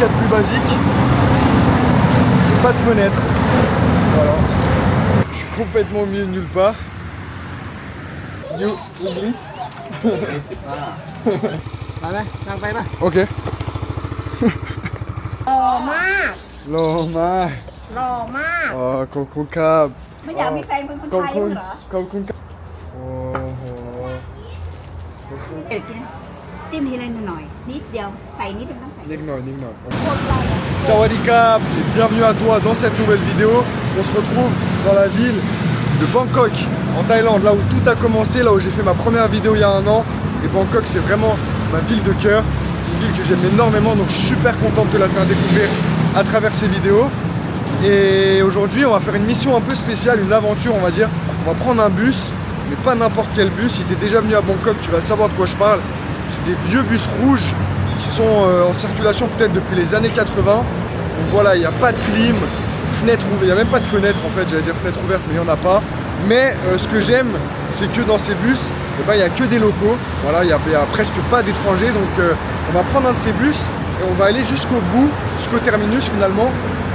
qu'il y a de plus basique. Pas de fenêtre. Voilà. Je suis complètement au milieu de nulle part. You English? Ok. หล่อมาก หล่อมาก หล่อมาก อ๋อขอบคุณครับ ไม่อยากมีแฟนเป็นคน ขอบ ไทย คุณ เหรอ ขอบคุณครับโอ้โห เดี๋ยวกินจิ้มทีละหน่อยนิดเดียวใส่นิดเดียวต้องใส่ นิดหน่อยนิดหน่อย คนเราอะ Sawadika et bienvenue à toi dans cette nouvelle vidéo. On se retrouve dans la ville de Bangkok en Thaïlande, là où tout a commencé, là où j'ai fait ma première vidéo il y a un an. Et Bangkok c'est vraiment ma ville de cœur, c'est une ville que j'aime énormément, donc je suis super content de te la faire découvrir à travers ces vidéos. Et aujourd'hui on va faire une mission un peu spéciale, une aventure on va dire. On va prendre un bus, mais pas n'importe quel bus. Si tu es déjà venu à Bangkok tu vas savoir de quoi je parle. C'est des vieux bus rouges qui sont en circulation peut-être depuis les années 80. Donc voilà, il n'y a pas de clim, fenêtre ouverte, il n'y a même pas de fenêtre en fait, j'allais dire fenêtre ouverte mais il n'y en a pas. Mais ce que j'aime, c'est que dans ces bus, eh ben, il n'y a que des locaux, voilà, il n'y a presque pas d'étrangers. Donc on va prendre un de ces bus et on va aller jusqu'au bout, jusqu'au terminus finalement.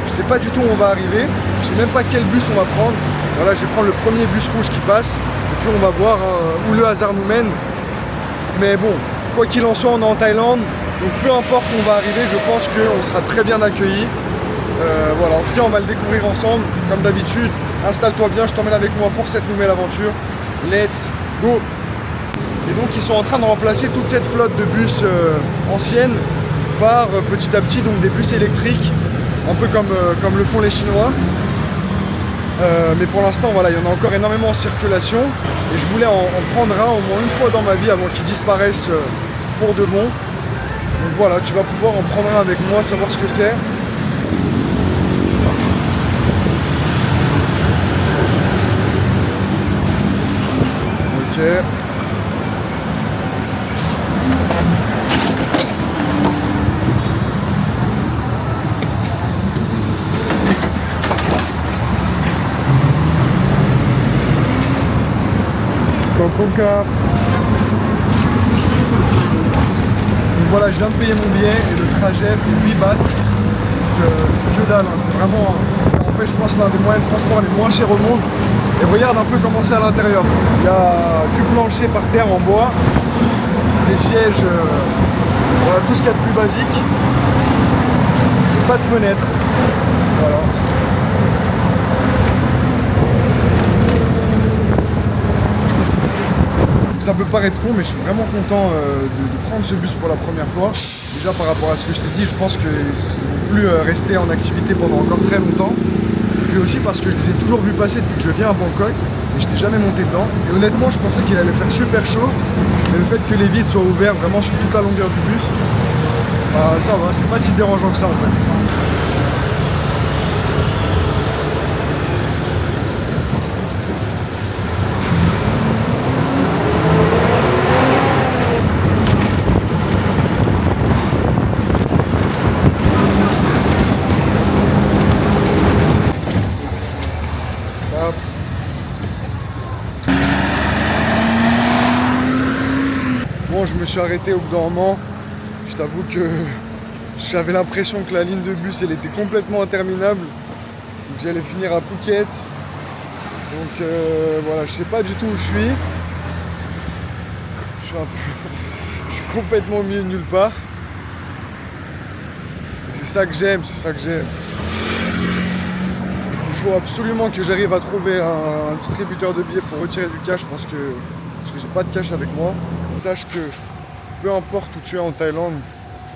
Je ne sais pas du tout où on va arriver, je ne sais même pas quel bus on va prendre. Voilà, je vais prendre le premier bus rouge qui passe et puis on va voir où le hasard nous mène. Mais bon, quoi qu'il en soit, on est en Thaïlande, donc peu importe où on va arriver, je pense qu'on sera très bien accueillis. Voilà, en tout cas on va le découvrir ensemble, comme d'habitude. Installe-toi bien, je t'emmène avec moi pour cette nouvelle aventure. Let's go! Et donc ils sont en train de remplacer toute cette flotte de bus anciennes par petit à petit donc des bus électriques, un peu comme le font les Chinois. Mais pour l'instant voilà, il y en a encore énormément en circulation et je voulais en prendre un au moins une fois dans ma vie avant qu'ils disparaissent pour de bon. Donc voilà, tu vas pouvoir en prendre un avec moi, savoir ce que c'est. Ok. Coca. Donc voilà, je viens de payer mon billet et le trajet fait 8 bahts. C'est que dalle, hein. C'est vraiment, ça en fait je pense l'un des moyens de transport les moins chers au monde. Et regarde un peu comment c'est à l'intérieur. Il y a du plancher par terre en bois, des sièges, voilà, tout ce qu'il y a de plus basique. Pas de fenêtre. Voilà. Ça peut paraître con, mais je suis vraiment content de prendre ce bus pour la première fois. Déjà par rapport à ce que je t'ai dit, je pense qu'ils ne vont plus rester en activité pendant encore très longtemps. Et puis aussi parce que je les ai toujours vus passer depuis que je viens à Bangkok et je n'étais jamais monté dedans. Et honnêtement, je pensais qu'il allait faire super chaud. Mais le fait que les vitres soient ouvertes vraiment sur toute la longueur du bus, bah, ça va, c'est pas si dérangeant que ça en fait. Bon, je me suis arrêté au bout d'un moment. Je t'avoue que j'avais l'impression que la ligne de bus elle était complètement interminable. Donc j'allais finir à Phuket. Donc voilà, je sais pas du tout où je suis. Je suis complètement au milieu de nulle part. C'est ça que j'aime, c'est ça que j'aime. Il faut absolument que j'arrive à trouver un distributeur de billets pour retirer du cash parce que j'ai pas de cash avec moi. Sache que peu importe où tu es en Thaïlande,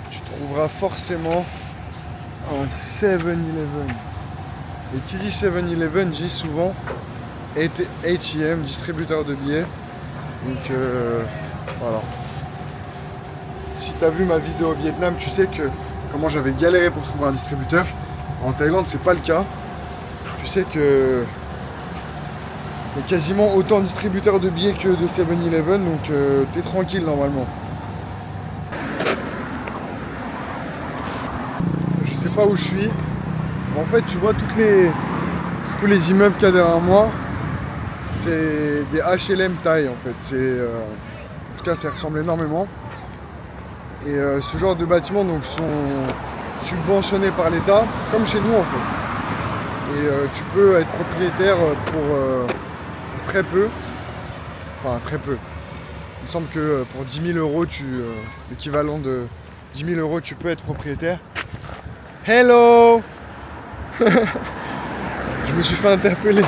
tu trouveras forcément un 7-Eleven. Et qui dit 7-Eleven dit souvent ATM, distributeur de billets. Donc voilà. Si tu as vu ma vidéo au Vietnam, tu sais que comment j'avais galéré pour trouver un distributeur. En Thaïlande, c'est pas le cas. Tu sais que il y a quasiment autant de distributeurs de billets que de 7-Eleven, donc t'es tranquille normalement. Je sais pas où je suis. En fait, tu vois tous les immeubles qu'il y a derrière moi, c'est des HLM Thaï en fait. En tout cas, ça ressemble énormément. Et ce genre de bâtiments donc, sont subventionné par l'État, comme chez nous en fait. Et tu peux être propriétaire pour très peu, enfin très peu. Il me semble que pour 10 000 euros, l'équivalent de 10 000 euros, tu peux être propriétaire. Hello. Je me suis fait interpeller.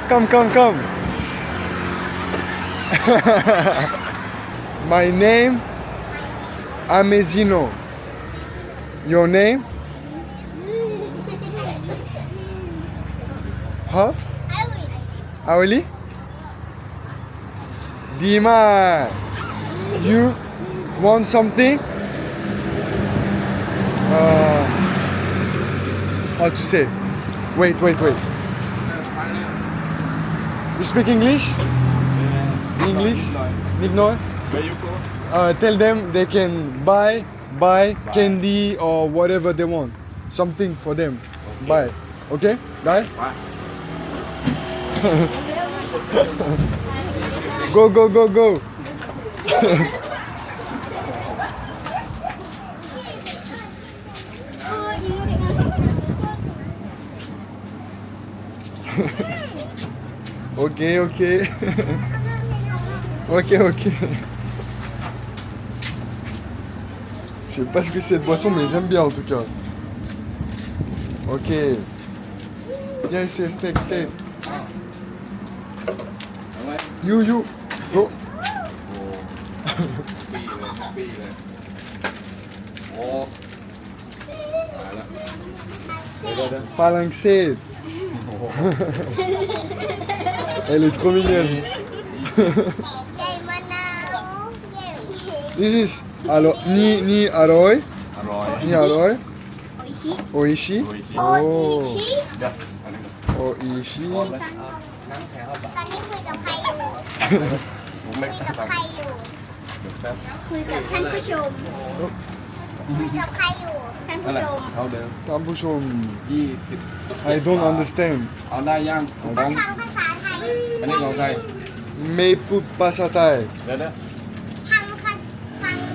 Come. My name, Amezino. Your name? Huh? Aweli? Dima, you want something? How to say? Wait. You speak English? English? Nignor? Where you go? Tell them they can buy candy or whatever they want. Something for them. Buy. Okay? Guy? Bye. Go. Ok. Ok. Je sais pas ce que c'est cette boisson, mais ils aiment bien en tout cas. Ok. Viens ici, steak. You. Go.ปีเลยโอ้ตายแล้วเดี๋ยว Palanxet. Elle est trop mignonne. This is ni aroy. อร่อย Ni aroy. โออิชิ Oishi. โอ้ยชิ Oh. เดี๋ยวอันนี้ Oishi. น้ำแข็งเอาปะ ตอนนี้คุยกับใครอยู่ ถุงเล็ก คุย ตั กับ ง ใครอยู่ แป๊บ คุยกับท่านผู้ชม คุยกับใครอยู่ ท่าน นั่ ผู้ นแหละ ชม เท่าเดิม Tampushom. 20 I don't understand. เอาได้ย่างของ ฟังภาษาไทย อันนี้ของใคร Meput pasatai. เดี๋ยว ฟัง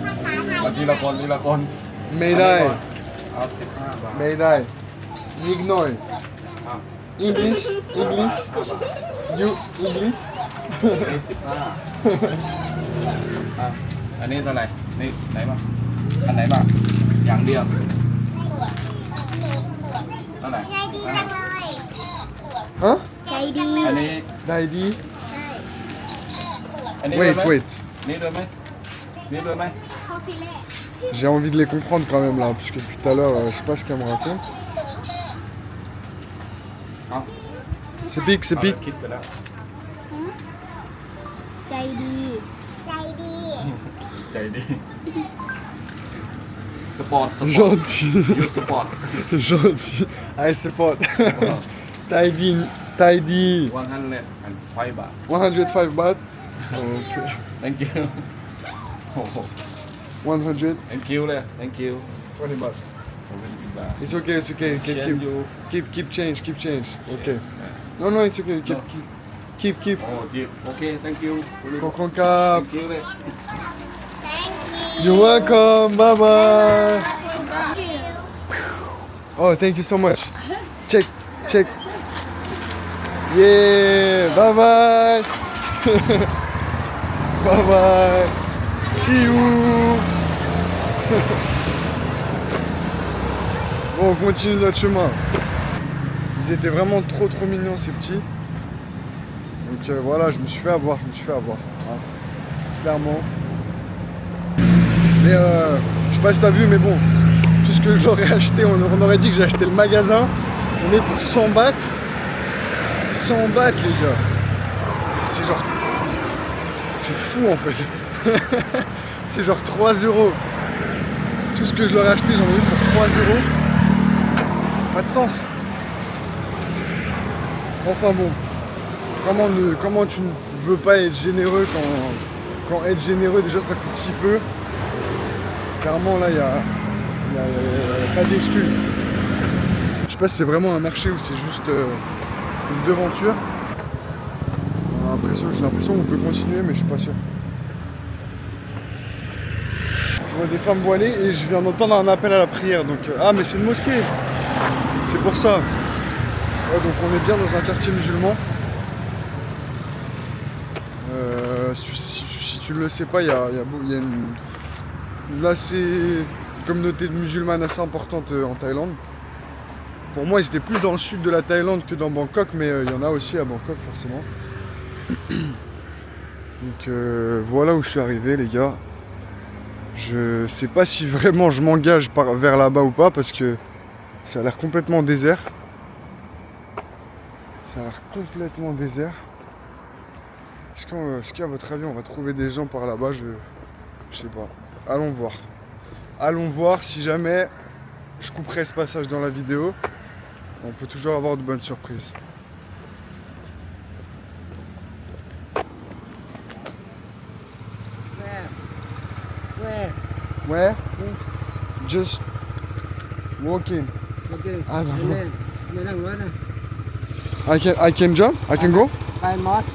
ภาษาไทย มาทีละคน Meidai. เอา15 บาท Meidai. Nignoi. อ้าว English. You English. 15อ่ะอันนี้เท่าไหร่นี่ไหนบ้างอันไหนบ้างอย่างเดียวเท่าไหร่ ใจดีจังเลย Huh? ใจดี อันนี้ Daidi. อันนี้ด้วยไหม Wait. นี่ด้วยไหมนี่ด้วยไหม เขาสิเล่ J'ai envie de les comprendre quand même là, puisque depuis tout à l'heure, je sais pas ce qu'elle me raconte. เอา C'est pique. คิดไปแล้ว ใจดี ใจดี ใจดีสปอร์ต Gentil. ยูสปอร์ต Gentil. I support. Tidy. 105 บาท 105 baht. Okay. thank you โอ้โห 100. thank you เลย thank you 20 baht. บาท It's okay. Change you Keep change. Okay. No, it's okay. Keep. โอ้จิโอเค thank you Kokon Kap. thank you เลย You're welcome. Bye. Oh, thank you so much. Check. Yeah. Bye. Bye. See you. Bon, on continue notre chemin. Ils étaient vraiment trop mignons ces petits. Donc voilà, je me suis fait avoir. Hein. Clairement. Mais je sais pas si t'as vu, mais bon, tout ce que je leur ai acheté, on aurait dit que j'ai acheté le magasin. On est pour 100 bahts. 100 bahts les gars. C'est genre... C'est fou en fait. C'est genre 3 euros. Tout ce que je leur ai acheté, j'en ai eu pour 3 euros. Ça n'a pas de sens. Enfin bon. Comment tu ne veux pas être généreux quand être généreux déjà ça coûte si peu. Clairement là il y a pas d'excuse. Je sais pas si c'est vraiment un marché ou c'est juste une devanture. J'ai l'impression qu'on peut continuer mais je suis pas sûr. Je vois des femmes voilées et je viens d'entendre un appel à la prière. Donc, ah, mais c'est une mosquée. C'est pour ça. Ouais, donc on est bien dans un quartier musulman. Si tu ne le sais pas, il y a une communauté musulmane assez importante en Thaïlande. Pour moi, ils étaient plus dans le sud de la Thaïlande que dans Bangkok, mais il y en a aussi à Bangkok forcément. Donc voilà où je suis arrivé, les gars. Je sais pas si vraiment je m'engage vers là-bas ou pas, parce que ça a l'air complètement désert. Ça a l'air complètement désert. Est-ce qu'à votre avis on va trouver des gens par là-bas? Je sais pas. Allons voir. Allons voir. Si jamais je couperai ce passage dans la vidéo, on peut toujours avoir de bonnes surprises. Where? Just walking. Okay. I don't know. Then, I can jump? I can go? by mosque.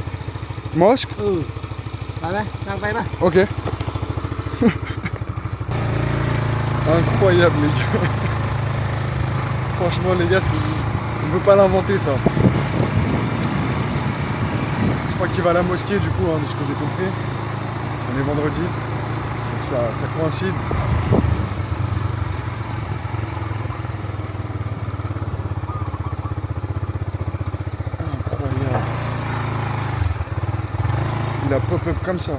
Mosque? Bye. Ok. Incroyable les gars. Franchement les gars, on ne peut pas l'inventer ça. Je crois qu'il va à la mosquée du coup, de ce que j'ai compris. On est vendredi. Donc ça coïncide. Incroyable. Il a pop-up comme ça.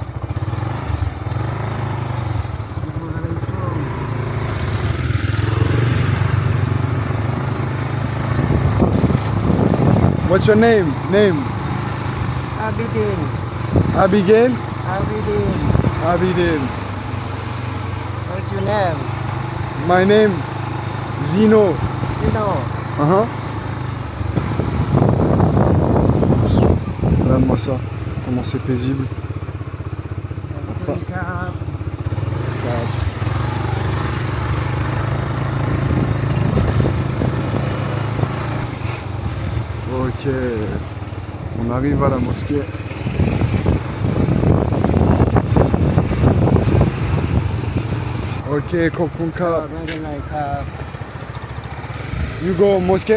What's your name? Abidin. Abigail? Abidin. Abidin. What's your name? My name? Zino. Zino. Regarde-moi ça. Comment c'est paisible. Ok, on arrive à la mosquée. Ok, Kokunka. You go mosque?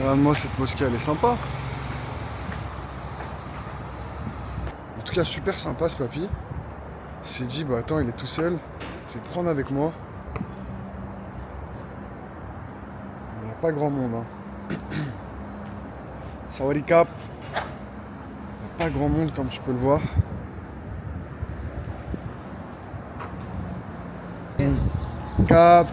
Regarde-moi cette mosquée, elle est sympa. En tout cas, super sympa ce papy. Il s'est dit, bah attends, il est tout seul, je vais le prendre avec moi. Il n'y a pas grand monde. Hein. Sawadee Cap. Il n'y a pas grand monde comme tu peux le voir. Cap.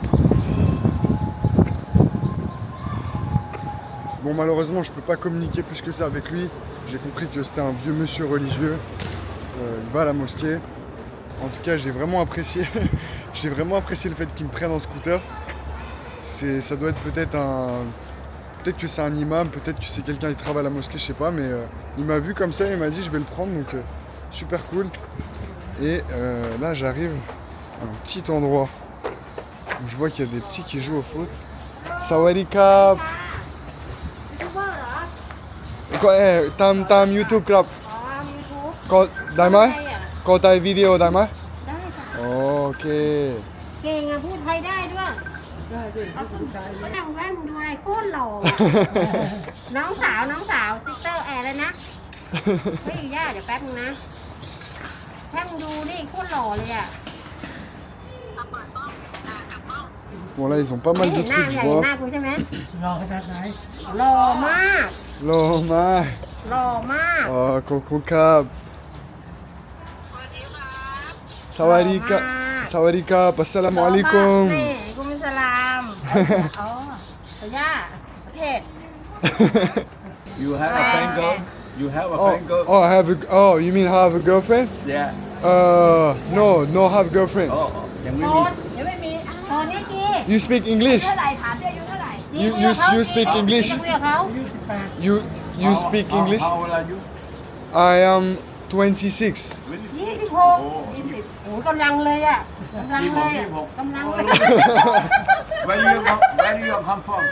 Bon, malheureusement, je peux pas communiquer plus que ça avec lui. J'ai compris que c'était un vieux monsieur religieux. Il va à la mosquée. En tout cas, j'ai vraiment apprécié. J'ai vraiment apprécié le fait qu'il me prenne en scooter. Ça doit être peut-être peut-être que c'est un imam, peut-être que c'est quelqu'un qui travaille à la mosquée, je sais pas, mais il m'a vu comme ça, il m'a dit je vais le prendre, donc super cool. Et là, j'arrive à un petit endroit où je vois qu'il y a des petits qui jouent au foot. Sawadee Cap. Tam YouTube ครับ ก็ได้ไหมก็ถ่ายวิดีโอได้ไหม ได้ค่ะ โอเค เก่งอ่ะพูดไทยได้ด้วยก็นั่งแว่นดูอะไรโคตรหล่อน้องสาวติ๊กเตอร์แอร์เลยนะเฮ้ยย่าเดี๋ยวแป๊บนึงนะแท่งดูนี่โคตรหล่อเลยอ่ะ Bon là ils ont pas mal de เห็นหน้า trucs je เห็น vois. หน้ากูใช่ไหม รอขนาดไหน หล่อมาก Loma. หล่อมาก Oh Coco Cap. Sawadee Cap. Sawadee Cap. Assalamu alaikum. นี่กุมสลามอ๋อแต่ย่าประเทศ You have a fan girl? You have a fan girl? You mean have a girlfriend? Yeah. No have girlfriend. ยังไม่ โส มี ดยังไม่มีตอนนี้กี่ You speak English? เท่าไหร่ถามด้วยอายุเท่าไหร่ You speak English? คุยกับเขา You speak English? How old are you? I am 26. 26 20โอ้ยกำลังเลยอ่ะกำลังเลย 26 กำลังเลย Where do you come from?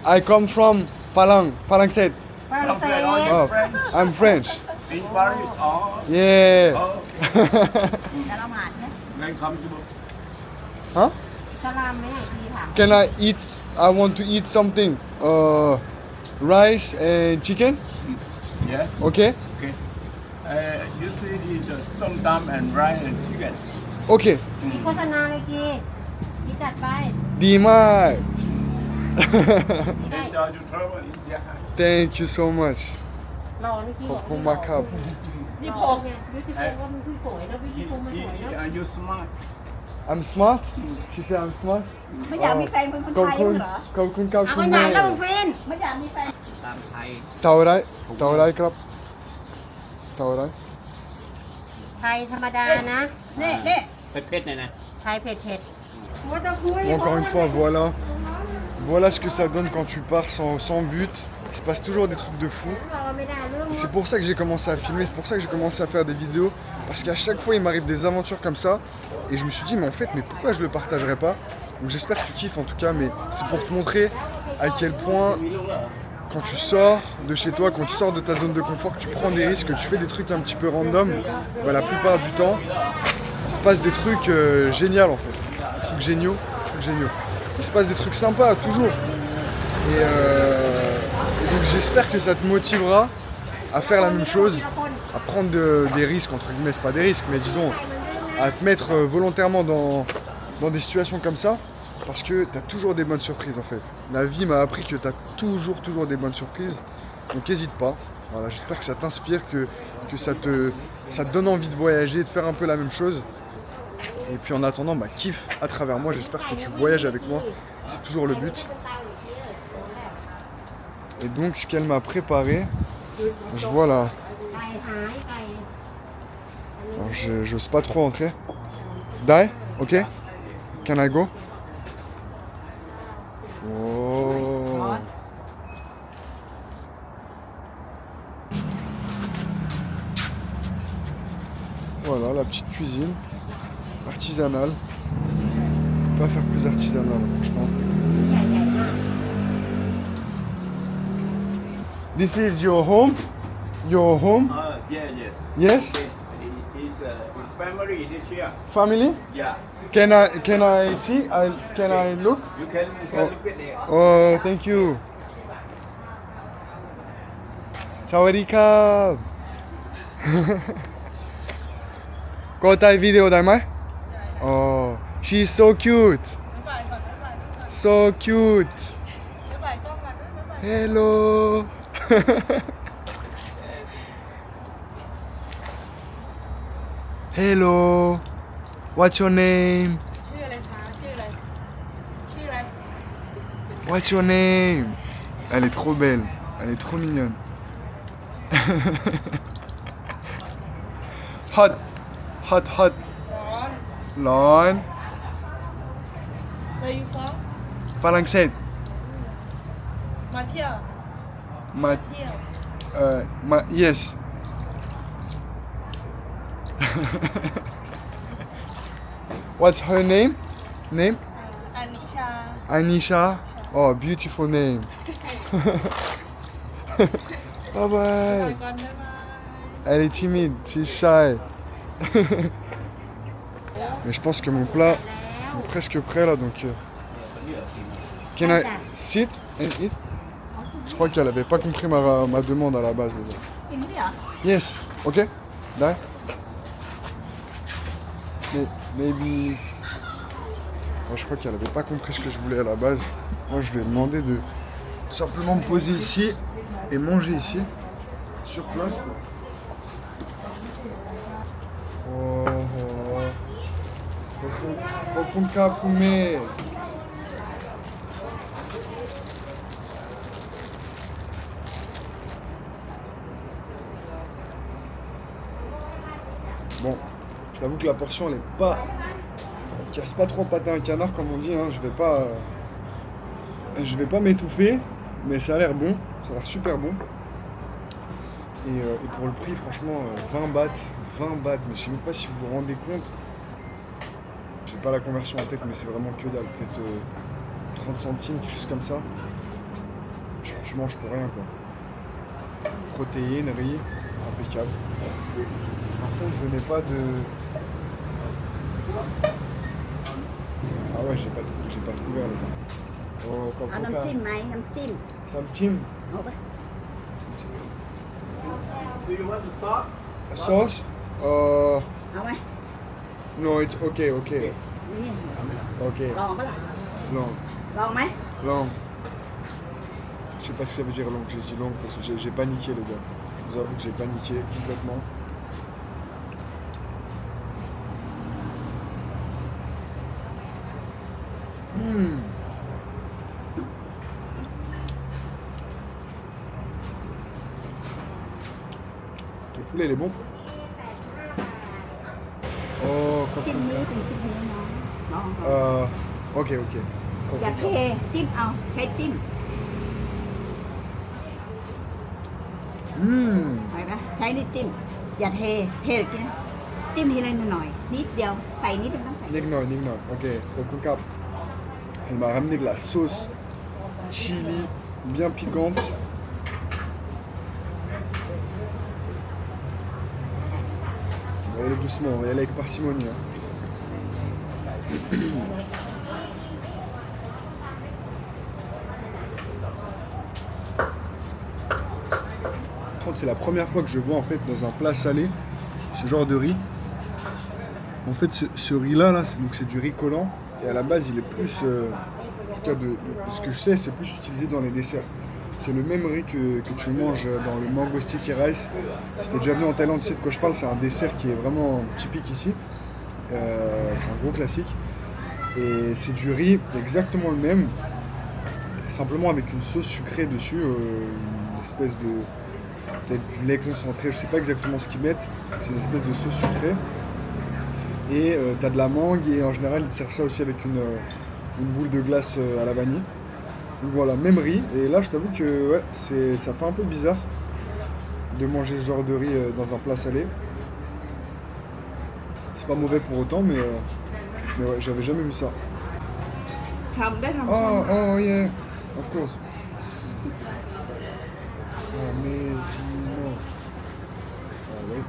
I come from Palang, Palangset. ฝรั่งเศส Oh, I'm French. In Paris? Oh. Yeah. Oh. Then come to. Huh? สลามไหมไหนพี่ถาม Can I eat? I want to eat something. Rice and chicken. Yeah. Okay. Okay. Usually eat the somtam and rice and chicken. Okay. มีโฆษณาเลยพี่จัดไป Dimai. Enjoy your travel. Yeah. Thank you so much. รอนี่พี่บอก Coco Macab. นี่ผมไงวิธีโกว่ามันพี่สวยนะวิธีโกมันสวยนะ Are you smart? I'm smart. She said I'm smart. ไม่อยากมีแฟนเป็นคนไทย Coco, เหรอ Coco เอาไปไหนแล้วมึง Macab. ฟิน ไม่อยากมีแฟน Taurai, Taurai krab. Taurai. ไทยธรรมดานะ นี่ ไทยเผ็ดว่าจะคุย Encore une fois, voilà. Voilà ce que ça donne quand tu pars sans but. Il se passe toujours des trucs de fou. เราไม่ได้เรื่อง C'est pour ça que j'ai commencé à filmer, c'est pour ça que j'ai commencé à faire des vidéos. Parce qu'à chaque fois, il m'arrive des aventures comme ça. Et je me suis dit, mais en fait, mais pourquoi je le partagerai pas? Donc j'espère que tu kiffes en tout cas, mais c'est pour te montrer à quel point, quand tu sors de chez toi, quand tu sors de ta zone de confort, que tu prends des risques, que tu fais des trucs un petit peu random, bah, la plupart du temps, il se passe des trucs géniaux en fait. Des trucs géniaux, Il se passe des trucs sympas, toujours. Et donc j'espère que ça te motivera à faire la même chose, à prendre des risques, entre guillemets, c'est pas des risques, mais disons, à te mettre volontairement dans des situations comme ça, parce que tu as toujours des bonnes surprises en fait. La vie m'a appris que tu as toujours des bonnes surprises, donc n'hésite pas. Voilà, j'espère que ça t'inspire, que ça te donne envie de voyager, de faire un peu la même chose. Et puis en attendant, bah, kiffe à travers moi, j'espère que tu voyages avec moi, c'est toujours le but. Et donc ce qu'elle m'a préparé, je vois là. ไก่หายไก่ Alors j'ose pas trop entrer. Die? Ok? Can I go? Oh. Voilà la petite cuisine artisanale. On peut pas faire plus artisanal franchement. This is your home? Your home? Yeah, yes. Yes? His family is here. Family? Yeah. Can I see? Can I look? You can look at there. Oh, thank you. Sawadee-ka. Có tay video đây mấy? Oh, she's so cute. So cute. Hello. Hello. What's your name? ชื่ออะไรคะชื่ออะไรชื่ออะไร What's your name? Elle est trop belle. Elle est trop mignonne. Hot. Hot, hot. ร้อน Lawn. Where you from Palangset. มาเที่ยว Ma, เที่ยว yes. What's her name? Name? อานิชา Anisha. Oh, beautiful name. Bye ไป bye. ก่อนได้ไหม Elle est timide, she's shy. Mais je pense que mon plat est presque prêt là, donc. Can I sit and eat? Je crois qu'elle avait pas compris ma demande à la base. Déjà. กินนี่เหรอ Yes, ok? Die. Maybe. Moi, je crois qu'elle avait pas compris ce que je voulais à la base. Moi, je lui ai demandé de tout simplement me poser ici et manger ici, sur place. Quoi. Oh. Bon, je t'avoue que la portion elle est pas. Elle casse pas trop pâté un canard comme on dit, hein. Je vais pas m'étouffer, mais ça a l'air bon, ça a l'air super bon. Et pour le prix, franchement, 20 bahts, mais je sais même pas si vous vous rendez compte. J'ai pas la conversion en tête, mais c'est vraiment que dalle, peut-être 30 centimes, quelque chose comme ça. Tu manges pour rien quoi. Protéines, riz, impeccable. Par contre, je n'ai pas de... Ah ouais, j'ai pas trouvé là. Oh, เอาน้ำจิ้มไหมน้ำจิ้ม Samtim. เอาไป Sauce? เอาไหม No, it's okay. นี่ Okay. ลองปะล่ะ Long. ลองไหม Long. Je sais pas ce que ça veut dire long. J'ai dit long parce que j'ai paniqué les gars. Je vous avoue que j'ai paniqué complètement. Le poulet il est bon. Oh, จิ้มนี้เป็นจิ้มนี้น้องลอง Ok. อย่าเทจิ้มเอาใช้จิ้มไปไหมใช้นี่จิ้มอย่าเทกินจิ้มทีละหน่อยนิดเดียวใส่นิดเดียวต้องใส่ Nick non. Ok. Coca. Elle m'a ramené de la sauce chili bien piquante. On va y aller doucement, on va y aller avec parcimonie. Hein. Je crois que c'est la première fois que je vois en fait dans un plat salé ce genre de riz. En fait ce riz là c'est du riz collant et à la base il est plus, en tout cas de ce que je sais, c'est plus utilisé dans les desserts. C'est le même riz que tu manges dans le mango sticky rice. Si t'es déjà venu en Thaïlande, tu sais de quoi je parle, c'est un dessert qui est vraiment typique ici. C'est un gros classique. Et c'est du riz exactement le même, simplement avec une sauce sucrée dessus, une espèce de... peut-être du lait concentré, je sais pas exactement ce qu'ils mettent, c'est une espèce de sauce sucrée. Et t'as de la mangue et en général ils te servent ça aussi avec une boule de glace à la vanille. Donc voilà, même riz. Et là je t'avoue que ouais, ça fait un peu bizarre de manger ce genre de riz dans un plat salé. C'est pas mauvais pour autant, mais ouais, j'avais jamais vu ça. ทำได้ทำ Oh yeah, of course. Mais sinon... Ah ouais.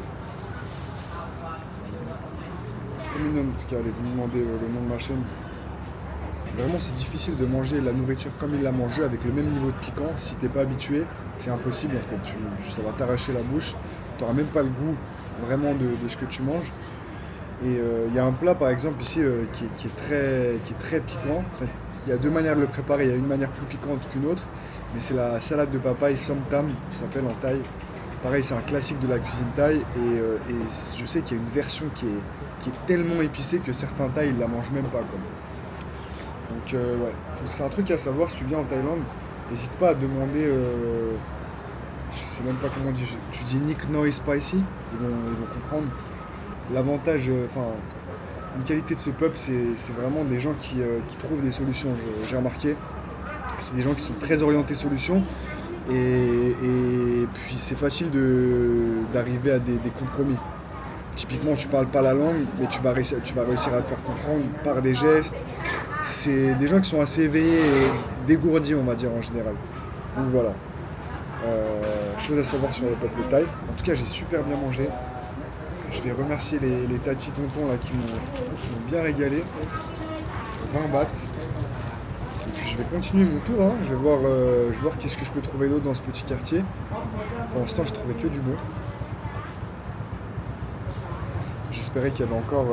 Trop mignonne en tout cas, elle est venue demander le nom de ma chaîne. Vraiment c'est difficile de manger la nourriture comme il l'a mangé avec le même niveau de piquant. Si t'es pas habitué, c'est impossible en fait. Ça va t'arracher la bouche, t'auras même pas le goût vraiment de ce que tu manges. Et il y a un plat par exemple ici qui est très piquant. Enfin, il y a deux manières de le préparer, il y a une manière plus piquante qu'une autre, mais c'est la salade de papaye som tam, qui s'appelle en thaï. Pareil, c'est un classique de la cuisine thaï et je sais qu'il y a une version qui est tellement épicée que certains thaïs ils la mangent même pas quoi. Donc ouais, c'est un truc à savoir si tu viens en Thaïlande, n'hésite pas à demander, je sais même pas comment on dit, tu dis Nick Noi Spicy, ils vont comprendre. L'avantage, une qualité de ce peuple, c'est vraiment des gens qui trouvent des solutions, j'ai remarqué. C'est des gens qui sont très orientés solutions et puis c'est facile d'arriver à des compromis. Typiquement, tu parles pas la langue, mais tu vas réussir à te faire comprendre par des gestes. C'est des gens qui sont assez éveillés et dégourdis, on va dire, en général. Donc voilà. Chose à savoir sur le peuple thaï. En tout cas, j'ai super bien mangé. Je vais remercier les tati tontons là qui m'ont bien régalé. 20 bahts. Et puis je vais continuer mon tour, hein. Je vais voir qu'est-ce que je peux trouver d'autre dans ce petit quartier. Pour l'instant, je trouvais que du bon. J'espérais qu'il y avait encore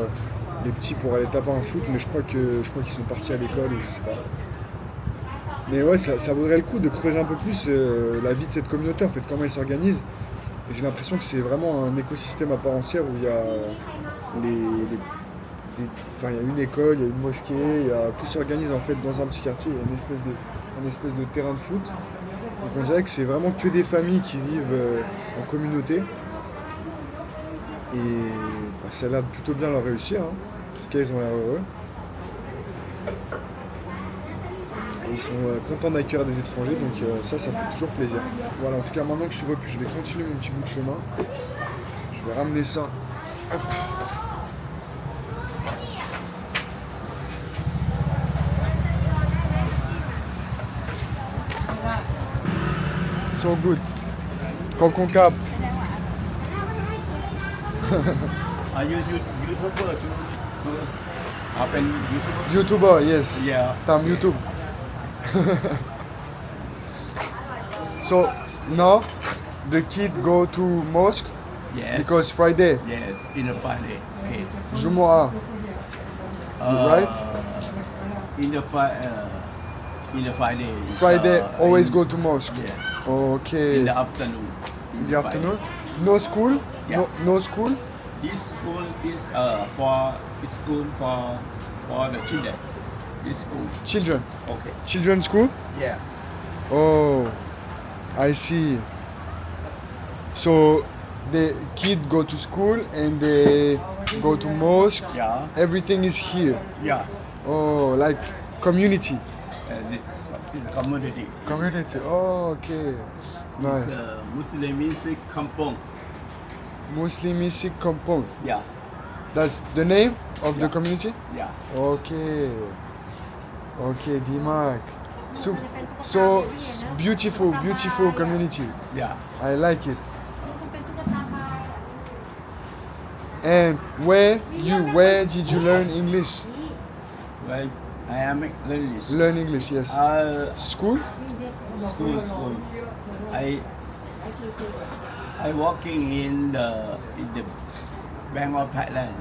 des petits pour aller taper un foot, mais je crois qu'ils sont partis à l'école ou je sais pas. Mais ouais, ça vaudrait le coup de creuser un peu plus la vie de cette communauté, en fait, comment ils s'organisent. Et j'ai l'impression que c'est vraiment un écosystème à part entière où il y a il y a une école, il y a une mosquée, tout s'organise en fait dans un petit quartier, il y a une espèce de terrain de foot. Donc on dirait que c'est vraiment que des familles qui vivent en communauté. Et ça a l'air de plutôt bien leur réussir, hein. En tout cas ils ont l'air heureux. Et ils sont contents d'accueillir des étrangers, donc ça fait toujours plaisir. Voilà, en tout cas maintenant que je suis repu, je vais continuer mon petit bout de chemin. Je vais ramener ça. Hop. So good. Concacaf. Are you YouTuber too? Open YouTuber? YouTuber, yes. Yeah. Tam YouTube. So now the kid go to mosque Yes. because Friday. Yes, in a Friday. Okay. Jumu'ah. Right? In the Friday. it's, Friday always in- go to mosque. Yeah. Okay. In the afternoon. In the afternoon. No school? Yeah. No school? This school is for the children. This school. Children. Okay. Children school? Yeah. Oh, I see. So the kid go to school and they go to mosque. Yeah. Everything is here. Yeah. Oh, like community. This is community. Community. Oh, okay. Nice. It's Muslim music kampong. Muslimistic compound. Yeah. That's the name of the Yeah. community? Yeah. Okay. Okay, Dimak. So beautiful community. Yeah. I like it. And where did you learn English? Well, I am learning. Learn English, yes. School? School. I working in the Bank of Thailand.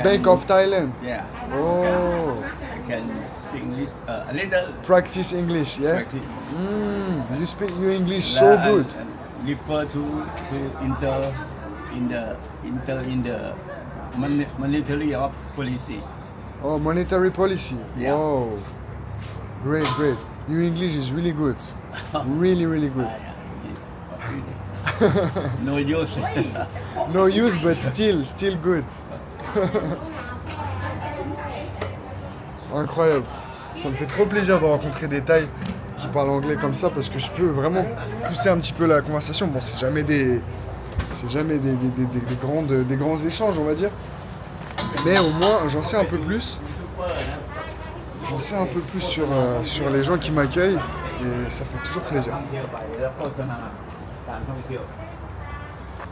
Bank of Thailand. Yeah. Oh, I can speak English a little. practice English, yeah. Practice. You speak your English so good. And refer to inter in the monetary of policy. Oh, monetary policy. Yeah. Wow, great. Your English is really good. Really good. No use. No use, but still good. Incroyable. Ça me fait trop plaisir de rencontrer des Thaïs qui parlent anglais comme ça parce que je peux vraiment pousser un petit peu la conversation. Bon, c'est jamais des grands échanges, on va dire. Mais au moins, j'en sais un peu plus. J'en sais un peu plus sur les gens qui m'accueillent et ça fait toujours plaisir.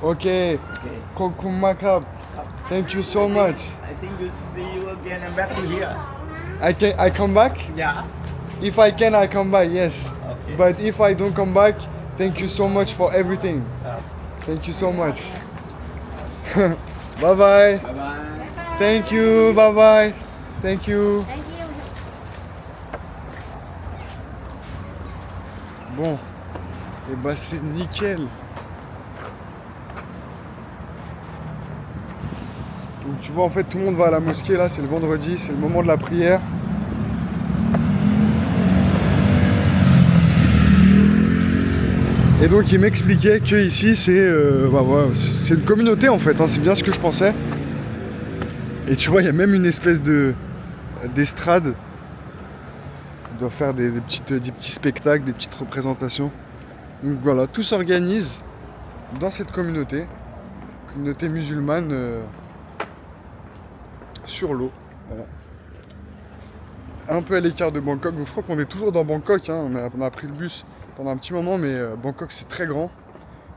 Ok, Kokumakap, thank you so much. I think you see you again and back to here. I come back? Yeah. If I can, I come back, yes. Okay. But if I don't come back, thank you so much for everything. Thank you so much. Bye bye. Bye bye. Thank you. Bye bye. Thank you. Thank you. Bon, et bah c'est nickel. Donc tu vois en fait tout le monde va à la mosquée là, c'est le vendredi, c'est le moment de la prière. Et donc il m'expliquait que ici c'est voilà, c'est une communauté en fait, hein, c'est bien ce que je pensais. Et tu vois il y a même une espèce d'estrade. On doit faire des petits spectacles, des petites représentations. Donc voilà, tout s'organise dans cette communauté musulmane sur l'eau. Voilà. Un peu à l'écart de Bangkok, donc je crois qu'on est toujours dans Bangkok, hein. On a pris le bus pendant un petit moment, mais Bangkok c'est très grand.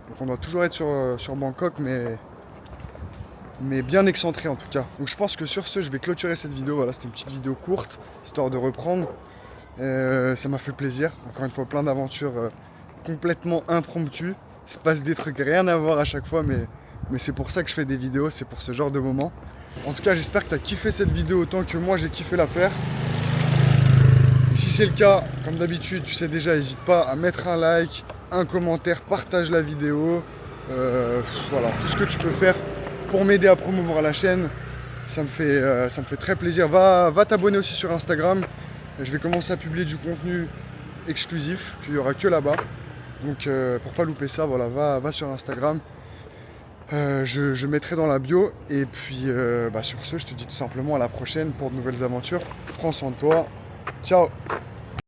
Donc on doit toujours être sur Bangkok, mais bien excentré en tout cas. Donc je pense que sur ce, je vais clôturer cette vidéo. Voilà, c'était une petite vidéo courte, histoire de reprendre. Ça m'a fait plaisir, encore une fois plein d'aventures complètement impromptues. Il se passe des trucs rien à voir à chaque fois, mais c'est pour ça que je fais des vidéos, c'est pour ce genre de moments. En tout cas j'espère que tu as kiffé cette vidéo autant que moi j'ai kiffé la faire. Et si c'est le cas, comme d'habitude tu sais déjà, n'hésite pas à mettre un like, un commentaire, partage la vidéo. Voilà, tout ce que tu peux faire pour m'aider à promouvoir la chaîne, ça me fait très plaisir. Va t'abonner aussi sur Instagram. Je vais commencer à publier du contenu exclusif, qu'il n'y aura que là-bas. Donc pour pas louper ça, voilà, va sur Instagram. Je mettrai dans la bio. Et puis sur ce, je te dis tout simplement à la prochaine pour de nouvelles aventures. Prends soin de toi. Ciao!